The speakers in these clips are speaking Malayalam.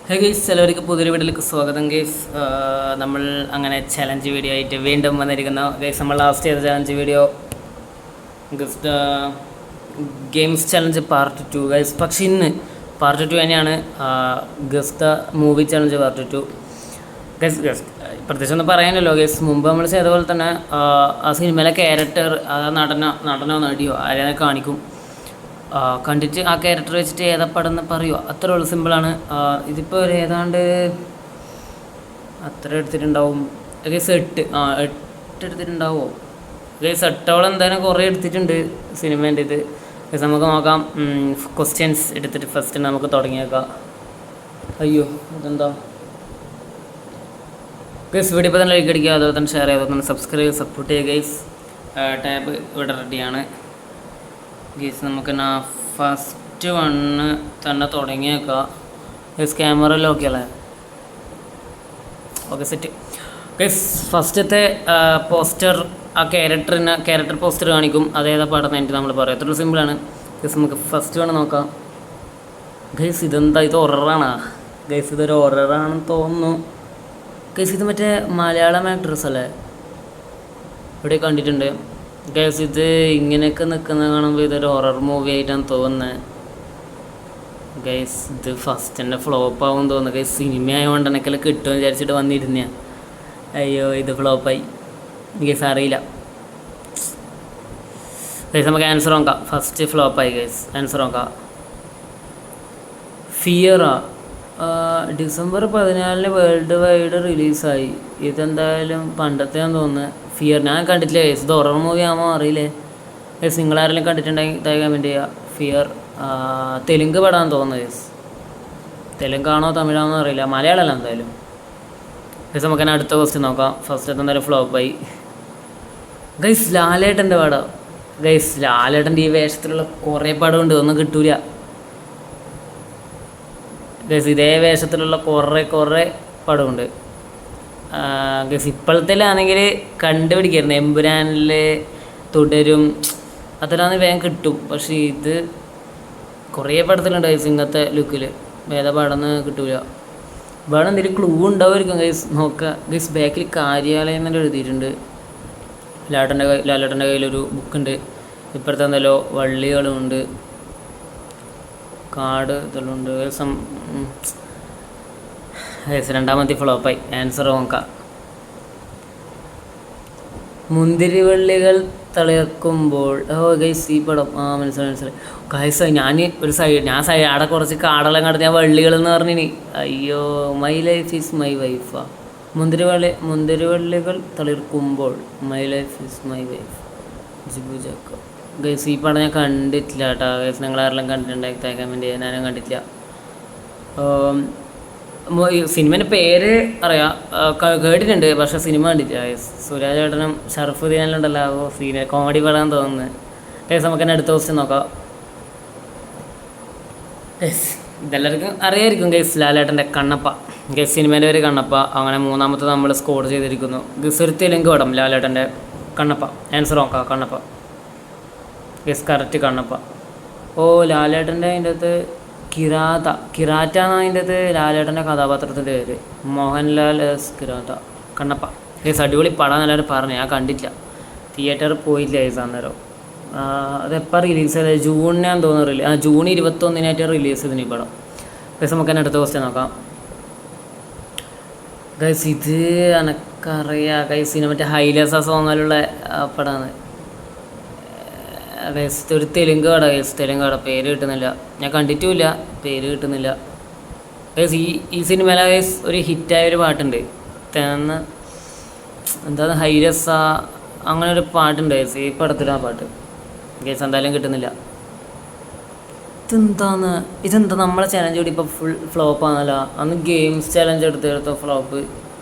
ഹേ ഗൈസ്, എല്ലാവർക്കും പുതിയൊരു വീഡിയോയിലേക്ക് സ്വാഗതം ഗൈസ്. നമ്മൾ അങ്ങനെ ചലഞ്ച് വീഡിയോ ആയിട്ട് വീണ്ടും വന്നിരിക്കുന്നു ഗൈസ്. നമ്മൾ ലാസ്റ്റ് ചെയ്ത challenge video games challenge part 2 guys. പക്ഷേ ഇന്ന് പാർട്ട് 2 തന്നെയാണ്. Guest movie challenge part 2 guys. പ്രത്യേകിച്ച് ഒന്നും പറയാനല്ലോ ഗൈസ്. മുമ്പ് നമ്മൾ ചെയ്ത പോലെ തന്നെ ആ സിനിമയിലെ ക്യാരക്ടർ, നടനോ നടിയോ ആരെയൊക്കെ കാണിക്കും. കണ്ടിട്ട് ആ ക്യാരക്ടർ വെച്ചിട്ട് ഏതാ പടം എന്ന് പറയുമോ, അത്രേ ഉള്ളൂ, സിമ്പിളാണ്. ഇതിപ്പോൾ ഒരു ഏതാണ്ട് അത്ര എടുത്തിട്ടുണ്ടാവും ഗൈസ്. 8 എടുത്തിട്ടുണ്ടാവുമോ ഗൈസ്? 8ഓളം എന്തായാലും കുറേ എടുത്തിട്ടുണ്ട് സിനിമേൻ്റെ ഇത് ഗൈസ്. നമുക്ക് നോക്കാം. ക്വസ്റ്റ്യൻസ് എടുത്തിട്ട് ഫസ്റ്റ് നമുക്ക് തുടങ്ങിയേക്കാം. അയ്യോ അതെന്താ ഗൈസ്? വീഡിയോ ഇപ്പോൾ തന്നെ ലൈക്ക് അടിക്കുക, അതുപോലെ തന്നെ ഷെയർ ചെയ്യുക, അതുപോലെ തന്നെ സബ്സ്ക്രൈബ് സപ്പോർട്ട് ചെയ്യുക ഗൈസ്. ടാബ് ഇവിടെ റെഡിയാണ് ഗൈസ്. നമുക്ക് ഫസ്റ്റ് വണ്ണ് തന്നെ തുടങ്ങിയേക്കാം ഗൈസ്. ക്യാമറയിൽ ഓക്കെ അല്ലേ? Okay, set guys. ഫസ്റ്റത്തെ പോസ്റ്റർ, ആ ക്യാരക്ടർ പോസ്റ്റർ കാണിക്കും. അതേതാ പടം എനിക്ക് നമ്മൾ പറയാം. അത്ര സിമ്പിളാണ് ഗൈസ്. നമുക്ക് ഫസ്റ്റ് വണ്ണ് നോക്കാം ഗൈസ്. ഇതെന്താ, ഇത് ഹൊററാണോ ഗൈസ്? ഇതൊരു ഹൊററാണെന്ന് തോന്നുന്നു ഗൈസ്. ഇത് മറ്റേ മലയാളം ആക്ട്രസ് അല്ലേ? ഇവിടെ കണ്ടിട്ടുണ്ട് ഗൈസ്. ഇത് ഇങ്ങനെയൊക്കെ നിൽക്കുന്നത് കാണുമ്പോൾ ഇതൊരു ഹൊറർ മൂവി ആയിട്ടാണ് തോന്നുന്നത് ഗൈസ്. ഇത് ഫസ്റ്റ് തന്നെ ഫ്ലോപ്പ് ആവും തോന്നുന്നു ഗൈസ്. സിനിമ ആയതുകൊണ്ട് എനിക്കെല്ലാം കിട്ടുമെന്ന് വിചാരിച്ചിട്ട് വന്നിരുന്ന. അയ്യോ, ഇത് ഫ്ലോപ്പായി ഗൈസ്. അറിയില്ല ഗൈസ്. നമുക്ക് ആൻസർ നോക്കാം. ഫസ്റ്റ് ഫ്ലോപ്പായി ഗൈസ്. ആൻസർ നോക്കാം. ഫിയറാ ഡിസംബർ 14 വേൾഡ് വൈഡ് റിലീസായി. ഇതെന്തായാലും പണ്ടത്തെയാന്ന് തോന്നുന്നത്. ഫിയർ ഞാൻ കണ്ടിട്ടില്ല ഗൈസ്. ഇത് ഹൊറർ മൂവി ആകുമ്പോൾ അറിയില്ലേ ഗൈസ്? നിങ്ങളാരെങ്കിലും കണ്ടിട്ടുണ്ടെങ്കിൽ താഴെ കമൻറ്റ് ചെയ്യുക. ഫിയർ തെലുങ്ക് പടമാണെന്ന് തോന്നുന്നത് ഗൈസ്. തെലുങ്കാണോ തമിഴാണോ അറിയില്ല, മലയാളമല്ല എന്തായാലും ഗൈസ്. നമുക്ക് തന്നെ അടുത്ത ക്വസ്റ്റ്യൻ നോക്കാം. ഫസ്റ്റ് എന്തായാലും ഫ്ലോപ്പായി ഗൈസ്. ലാലേട്ടൻ്റെ പടം ഗൈസ്. ലാലേട്ടൻ്റെ ഈ വേഷത്തിലുള്ള കുറേ പടമുണ്ട്, ഒന്നും കിട്ടൂല ഗൈസ്. ഇതേ വേഷത്തിലുള്ള കുറേ പടമുണ്ട് ഗൈസ്. ഇപ്പോഴത്തേലാണെങ്കിൽ കണ്ടുപിടിക്കായിരുന്നു. എമ്പുരാനിൽ തുടരും അതിലാണെങ്കിൽ വേഗം കിട്ടും. പക്ഷേ ഇത് കുറേ പടത്തിലുണ്ട് ഗൈസ് ഇങ്ങനത്തെ ലുക്കിൽ. വേറെ പടന്ന് കിട്ടൂല. വേണം എന്തെങ്കിലും ക്ലൂ ഉണ്ടാവുമായിരിക്കും ഗൈസ്. നോക്കുക ഗൈസ്. ബാക്കിൽ കാര്യാലയം തന്നെ എഴുതിയിട്ടുണ്ട്. ലാലേട്ടൻ്റെ കയ്യിലൊരു ബുക്കുണ്ട്. ഇപ്പോഴത്തെ എന്തെല്ലോ വള്ളികളുമുണ്ട്, കാട് ഇതെല്ലാം ഉണ്ട് ഗൈസ്. രണ്ടാമത്തെ ഫ്ലോപ്പായി. ആൻസർ നോക്കാം. മുന്തിരിവള്ളികൾ തളിർക്കുമ്പോൾ. ഓ ഗൈസ്, ഈ പടം മനസ്സിലായി ഗൈസ്. ഞാൻ അവിടെ കുറച്ച് കാടെല്ലാം കണ്ടിട്ട് ഞാൻ വള്ളികളെന്ന് പറഞ്ഞിനി. അയ്യോ, മൈ ലൈഫ് ഈസ് മൈ വൈഫാ. മുന്തിരിവള്ളികൾ തളിർക്കുമ്പോൾ, my life is my wife, Jibu Jacob guys. ഈ പടം ഞാൻ കണ്ടിട്ടില്ല കേട്ടോ ഗൈസ്. നിങ്ങളാരെല്ലാം കണ്ടിട്ടുണ്ടായി കമൻറ്റ് ചെയ്യാൻ. ഞാനും കണ്ടിട്ടില്ല. സിനിമേൻ്റെ പേര് അറിയാം, കേട്ടിട്ടുണ്ട്, പക്ഷേ സിനിമ കണ്ടിട്ടില്ല ഗൈസ്. സുരാജ് ഏട്ടനും ഷറഫുദ്ദീനെല്ലാം ഉണ്ടല്ലോ, കോമഡി പടാൻ തോന്നുന്നത് ഗൈസ്. നമുക്ക് തന്നെ അടുത്ത ക്വസ്റ്റ്യൻ നോക്കാം ഗൈസ്. ഇതെല്ലാവർക്കും അറിയായിരിക്കും ഗൈസ്. ലാലേട്ടൻ്റെ കണ്ണപ്പ ഗൈസ്. സിനിമേൻ്റെ പേര് കണ്ണപ്പ. അങ്ങനെ മൂന്നാമത്തെ നമ്മൾ സ്കോർ ചെയ്തിരിക്കുന്നു ഗൈസ്. ഒരു തെലുങ്ക് പടം ലാലേട്ടൻ്റെ കണ്ണപ്പ. ആൻസർ നോക്കാം. കണ്ണപ്പ ഗൈസ്. കറക്റ്റ് കണ്ണപ്പ. ഓ, ലാലേട്ടൻ്റെ അതിൻ്റെ അകത്ത് കിരാറ്റ എന്നാണ് അതിൻ്റെ അകത്ത് ലാലേട്ടൻ്റെ കഥാപാത്രത്തിൻ്റെ പേര്. മോഹൻലാൽ കിരാറ്റ. കണ്ണപ്പ ഗൈസ്. അടിപൊളി പടം എല്ലാവരും പറഞ്ഞു. ഞാൻ കണ്ടിട്ടില്ല, തിയേറ്ററിൽ പോയില്ല ഗൈസ് അന്നേരം. അതെപ്പോൾ റിലീസ് ചെയ്തത്? ജൂണിനാന്ന് തോന്നുന്നു. ജൂൺ 21 റിലീസ് ചെയ്തിന് ഈ പടം ഗൈസ്. നമുക്ക് തന്നെ അടുത്ത ക്വസ്റ്റ്യൻ നോക്കാം ഗൈസ്. ഇത് എനക്കറിയാം ഗൈസ്. ഇതിന് മറ്റേ ഹൈലേസ സോങ്ങിലുള്ള പടമാണ് ഗൈസ്. ഒരു തെലുങ്ക് കട ഗൈസ്. തെലുങ്ക് കട. പേര് കിട്ടുന്നില്ല, ഞാൻ കണ്ടിട്ടുമില്ല, പേര് കിട്ടുന്നില്ല ഗൈസ്. ഈ സിനിമയിലെ ഗൈസ് ഒരു ഹിറ്റായൊരു പാട്ടുണ്ട്. എന്താ ഹൈരസ അങ്ങനെ ഒരു പാട്ടുണ്ട് ഗൈസ്. ഈ പടത്തിലാണ് പാട്ട് ഗൈസ്. എന്തായാലും കിട്ടുന്നില്ല. ഇതെന്താ നമ്മളെ ചലഞ്ച് കൂടി ഇപ്പോൾ ഫുൾ ഫ്ലോപ്പാണല്ലോ. അന്ന് ഗെയിംസ് ചലഞ്ച് എടുത്തെടുത്തോ ഫ്ലോപ്പ്,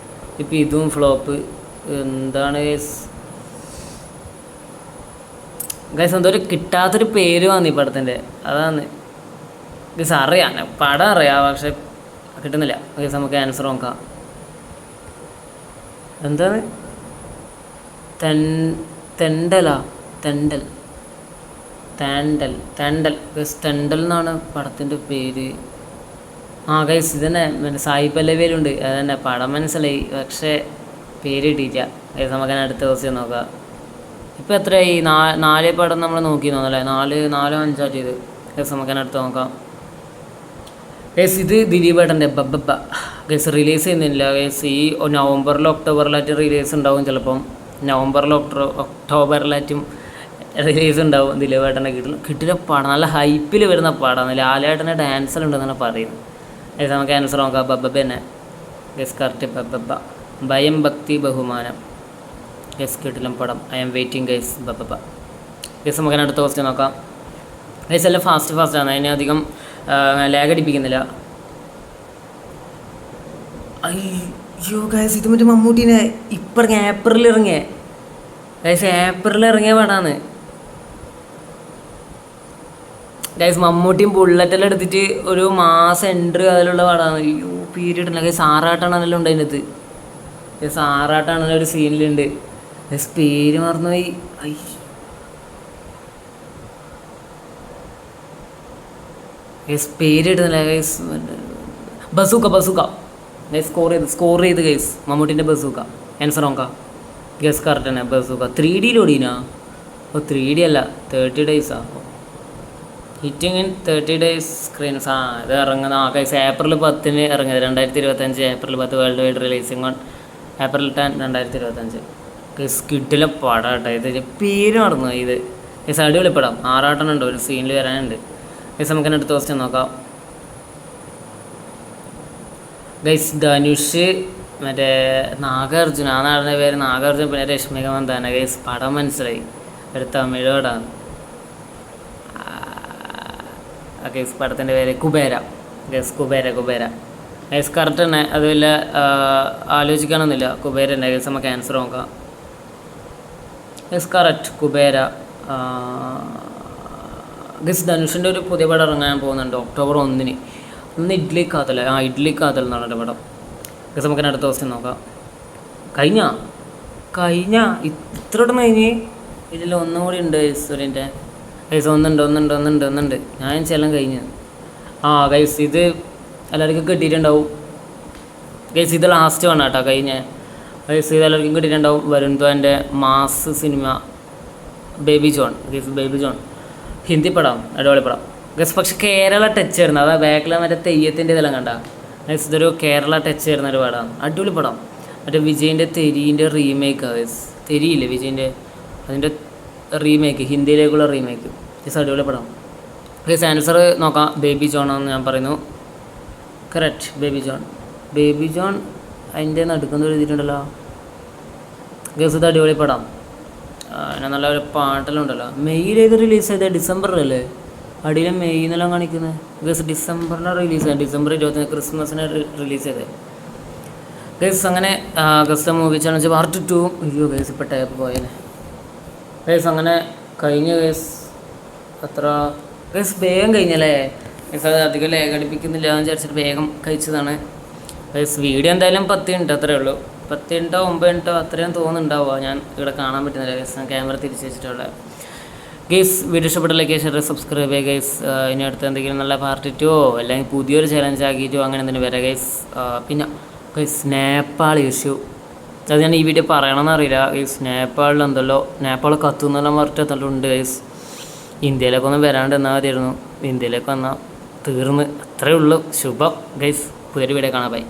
ഇപ്പോൾ ഇതും ഫ്ലോപ്പ്. എന്താണ് ഗൈസ്? ഗൈസ് എന്തോ ഒരു കിട്ടാത്തൊരു പേര് വന്നു ഈ പടത്തിൻ്റെ, അതാണ് ഗൈസ്. അറിയാം, പടം അറിയാം, പക്ഷെ കിട്ടുന്നില്ല ഗൈസ്. നമുക്ക് ആൻസർ നോക്കാം. എന്താണ്? തെണ്ടലാ? താണ്ടൽ ഗൈസ്. തെണ്ടൽ എന്നാണ് പടത്തിൻ്റെ പേര്. ആ ഗൈസ് ഇതന്നെ മറ്റേ സായി പല്ലവിയിലുണ്ട് അതന്നെ പടം മനസ്സിലായി പക്ഷേ പേര് കിട്ടിയില്ല ഗൈസ് നമുക്ക് അടുത്ത ദിവസം നോക്കാം. ഇപ്പോൾ എത്രയായി? നാല് പടം നമ്മൾ നോക്കി തോന്നല്ലേ, നാലോ അഞ്ചോ ചെയ്ത് ഗൈസ് നമുക്ക് അടുത്ത് നോക്കാം. ഗൈസ് ഇത് ദിലീപ് ഏട്ടൻ്റെ ബബ്ബ ഗൈസ് റിലീസ് ചെയ്യുന്നില്ല ഗൈസ്. ഈ നവംബറിലോ ഒക്ടോബറിലായിട്ട് റിലീസ് ഉണ്ടാവും ചിലപ്പം. നവംബറിലോ ഒക്ടോബറിലായിട്ടും റിലീസ് ഉണ്ടാവും. ദിലീപ് ഏട്ടൻ്റെ കിട്ടിയ പടം നല്ല ഹൈപ്പിൽ വരുന്ന പടമാണ്. ലാലേട്ടൻ്റെ ഡാൻസിലുണ്ടെന്നാണ് പറയുന്നത്. ഗൈസ് നമുക്ക് ആൻസർ നോക്കാം. ബബ്ബ തന്നെ ഗൈസ് കറക്റ്റ് ബബ്ബ. ഭയം ഭക്തി ബഹുമാനം ഗൈസ് കിട്ടില്ല പടം. ഐ എം വെയിറ്റിംഗ് ഗൈസ് ബബ്ബ. ഗൈസ് നമുക്ക് അടുത്ത ക്വസ്റ്റ്യൻ നോക്കാം. ഗൈസ് എല്ലാം ഫാസ്റ്റാണ്, അതിനെ അധികം ലാഗ് അടിപ്പിക്കുന്നില്ല. അയ്യോ ഗൈസ് ഇത് മറ്റേ മമ്മൂട്ടീനെ ഇപ്പം ഏപ്രിലിൽ ഇറങ്ങിയ ഗൈസ്, ഏപ്രിലിൽ ഇറങ്ങിയ പടമാണ് ഗൈസ്. മമ്മൂട്ടിയും ബുള്ളറ്റെല്ലാം എടുത്തിട്ട് ഒരു മാസം എൻട്രി അതിലുള്ള പടമാണ്. അയ്യോ പീരീഡ് അല്ല ഗൈസ്. ആറാട്ടാണല്ലോ ഉണ്ട് അതിനകത്ത് ഗൈസ്. ആറാട്ടാണല്ലോ ഒരു സീനിലുണ്ട് ഗൈസ്. പേര് മറന്നുപോയി. ഗൈസ് പേര് ഇടുന്നില്ല ഗൈസ്. Bazooka guys. സ്കോർ ചെയ്ത് ഗൈസ് മമ്മൂട്ടിൻ്റെ ബസൂക്ക. ആൻസർ നോക്കാം. ഗൈസ് കറക്റ്റ് തന്നെ ബസൂക്ക. 3D ഓടീനാ? ഓ 3D അല്ല, 30 ഡേയ്സാ. Hitting in 30 days screens. ഇത് ഇറങ്ങുന്ന ഗൈസ് ഏപ്രിൽ 10 ഇറങ്ങിയത് 2025 April 10 world wide releasing on April 10 2025 guys. കിട്ടില്ല പടം കേട്ടോ ഇത്. പേര് മറന്നു ഇത് ഗൈസ്. അടിപൊളി പടം. ആറാട്ടനുണ്ട്, ഒരു സീനിൽ വരാനുണ്ട് ഗൈസ്. നമുക്ക് അടുത്ത ക്വസ്റ്റ്യൻ നോക്കാം. ഗൈസ് ധനുഷ് മറ്റേ നാഗാർജുന, ആ നടൻ്റെ പേര് നാഗാർജുന, പിന്നെ രശ്മിക മന്ദാന ഗൈസ്. പടം മനസ്സിലായി, ഒരു തമിഴ് പടമാണ് ഗൈസ്. പടത്തിൻ്റെ പേര് Kubera guys. Kubera guys correct തന്നെ. അത് വല്ല ആലോചിക്കാനൊന്നുമില്ല, കുബേര തന്നെ ഗൈസ്. നമുക്ക് ആൻസർ നോക്കാം. Guys correct Kubera. ഗൈസ് ധനുഷിൻ്റെ ഒരു പുതിയ പടം ഇറങ്ങാൻ പോകുന്നുണ്ട് October 1. ഇഡ്ലി കാതൽ എന്നാണ് എൻ്റെ പടം ഗൈസ്. നമുക്ക് അടുത്ത ദിവസം നോക്കാം. കഴിഞ്ഞ ഇത്രയോട്ടം കഴിഞ്ഞ് ഇതിൽ ഒന്നും കൂടി ഉണ്ട് ഈശ്വരൻ്റെ ഗൈസ്. ഒന്നുണ്ട് ഞാൻ ചെല്ലാം കഴിഞ്ഞ്. ഗൈസ് ഇത് എല്ലാവർക്കും കിട്ടിയിട്ടുണ്ടാവും ഗൈസ്. ഇത് ലാസ്റ്റ് വേണം കേട്ടോ കഴിഞ്ഞ ഗൈസ്. ഇത് എല്ലാവർക്കും കിട്ടിയിട്ടുണ്ടാവും. വരുൺ ധവാൻ്റെ mass cinema Baby John guys. Baby John Hindi പടം, അടിപൊളി പടം ഗൈസ്. പക്ഷെ കേരള ടച്ച് വരുന്നത് അതാ ബാക്കിലെ മറ്റേ തെയ്യത്തിൻ്റെ ഇതെല്ലാം കണ്ട ഗൈസ്. ഇതൊരു കേരള ടച്ച് വരുന്ന ഒരു പടമാണ്, അടിപൊളി പടം. മറ്റേ വിജയിൻ്റെ തെരീൻ്റെ റീമേക്കാണ് ഗൈസ്. തെരിയില്ലേ വിജയിൻ്റെ, അതിൻ്റെ റീമേക്ക്, ഹിന്ദിയിലേക്കുള്ള റീമേക്ക് ഗൈസ്. അടിപൊളി പടം ഗൈസ്. ആൻസർ നോക്കാം. ബേബി ജോൺ ആണെന്ന് ഞാൻ പറയുന്നു. കറക്റ്റ് ബേബി ജോൺ അതിൻ്റെ നടുക്കുന്ന എഴുതിയിട്ടുണ്ടല്ലോ ഗൈസ്. ഇത് അടിപൊളി പടം. അതിനെ നല്ല ഒരു പാട്ടെല്ലാം മെയ്യിലേക്ക് റിലീസ് ചെയ്തത് ഡിസംബറിലല്ലേ? അടിയിൽ മെയ് എന്നെല്ലാം കാണിക്കുന്നത് ഗൈസ്. ഡിസംബറിലാണ് റിലീസ് ചെയ്തത്. December 21 ക്രിസ്മസിന് റിലീസ് ചെയ്തത് ഗൈസ്. അങ്ങനെ ഗസ്റ്റ് മൂവി ചാനൽ പാർട്ട് 2. അയ്യോ ഗൈസ് ഇപ്പോൾ ടൈപ്പ് പോയേനെ ഗൈസ്. അങ്ങനെ കഴിഞ്ഞ ഗൈസ്. എത്ര ഗൈസ് വേഗം കഴിഞ്ഞല്ലേ ഗൈസ്. അത് അധികം ലേഖ അടിപ്പിക്കുന്നില്ല എന്ന് വിചാരിച്ചിട്ട് വേഗം കഴിച്ചതാണ് ഗൈസ്. വീഡിയോ എന്തായാലും 10 മിനിറ്റ് അത്രയേ ഉള്ളൂ. 10 മിനിറ്റോ 9 മിനിറ്റോ അത്രയും തോന്നുന്നുണ്ടാവുക. ഞാൻ ഇവിടെ കാണാൻ പറ്റുന്നില്ല ഗൈസ്, ഞാൻ ക്യാമറ തിരിച്ച് വെച്ചിട്ടുള്ള ഗൈസ്. വീഡിയോ ഇഷ്ടപ്പെട്ട ലൈക്ക് ഷെയർ സബ്സ്ക്രൈബ് ചെയ്യുക ഗൈസ്. ഇനി അടുത്ത് എന്തെങ്കിലും നല്ല പാർട്ട് 2 അല്ലെങ്കിൽ പുതിയൊരു ചലഞ്ച് ആക്കിയിട്ടോ അങ്ങനെ എന്തെങ്കിലും വരാം ഗൈസ്. പിന്നെ ഗൈസ് നേപ്പാൾ ഇഷ്യൂ അത് ഞാൻ ഈ വീഡിയോ പറയണമെന്ന് അറിയില്ല ഗൈസ്. നേപ്പാളിൽ എന്തല്ലോ നേപ്പാൾ കത്തുന്നെല്ലാം പറഞ്ഞിട്ട് ഉണ്ട് ഗൈസ്. ഇന്ത്യയിലേക്ക് ഒന്നും വരാണ്ട് എന്നാൽ മതിയായിരുന്നു. ഇന്ത്യയിലേക്ക് വന്നാൽ തീർന്ന്. അത്രയേ ഉള്ളൂ. ശുഭം ഗൈസ്. പുതിയൊരു വീഡിയോ കാണാം. ബൈ.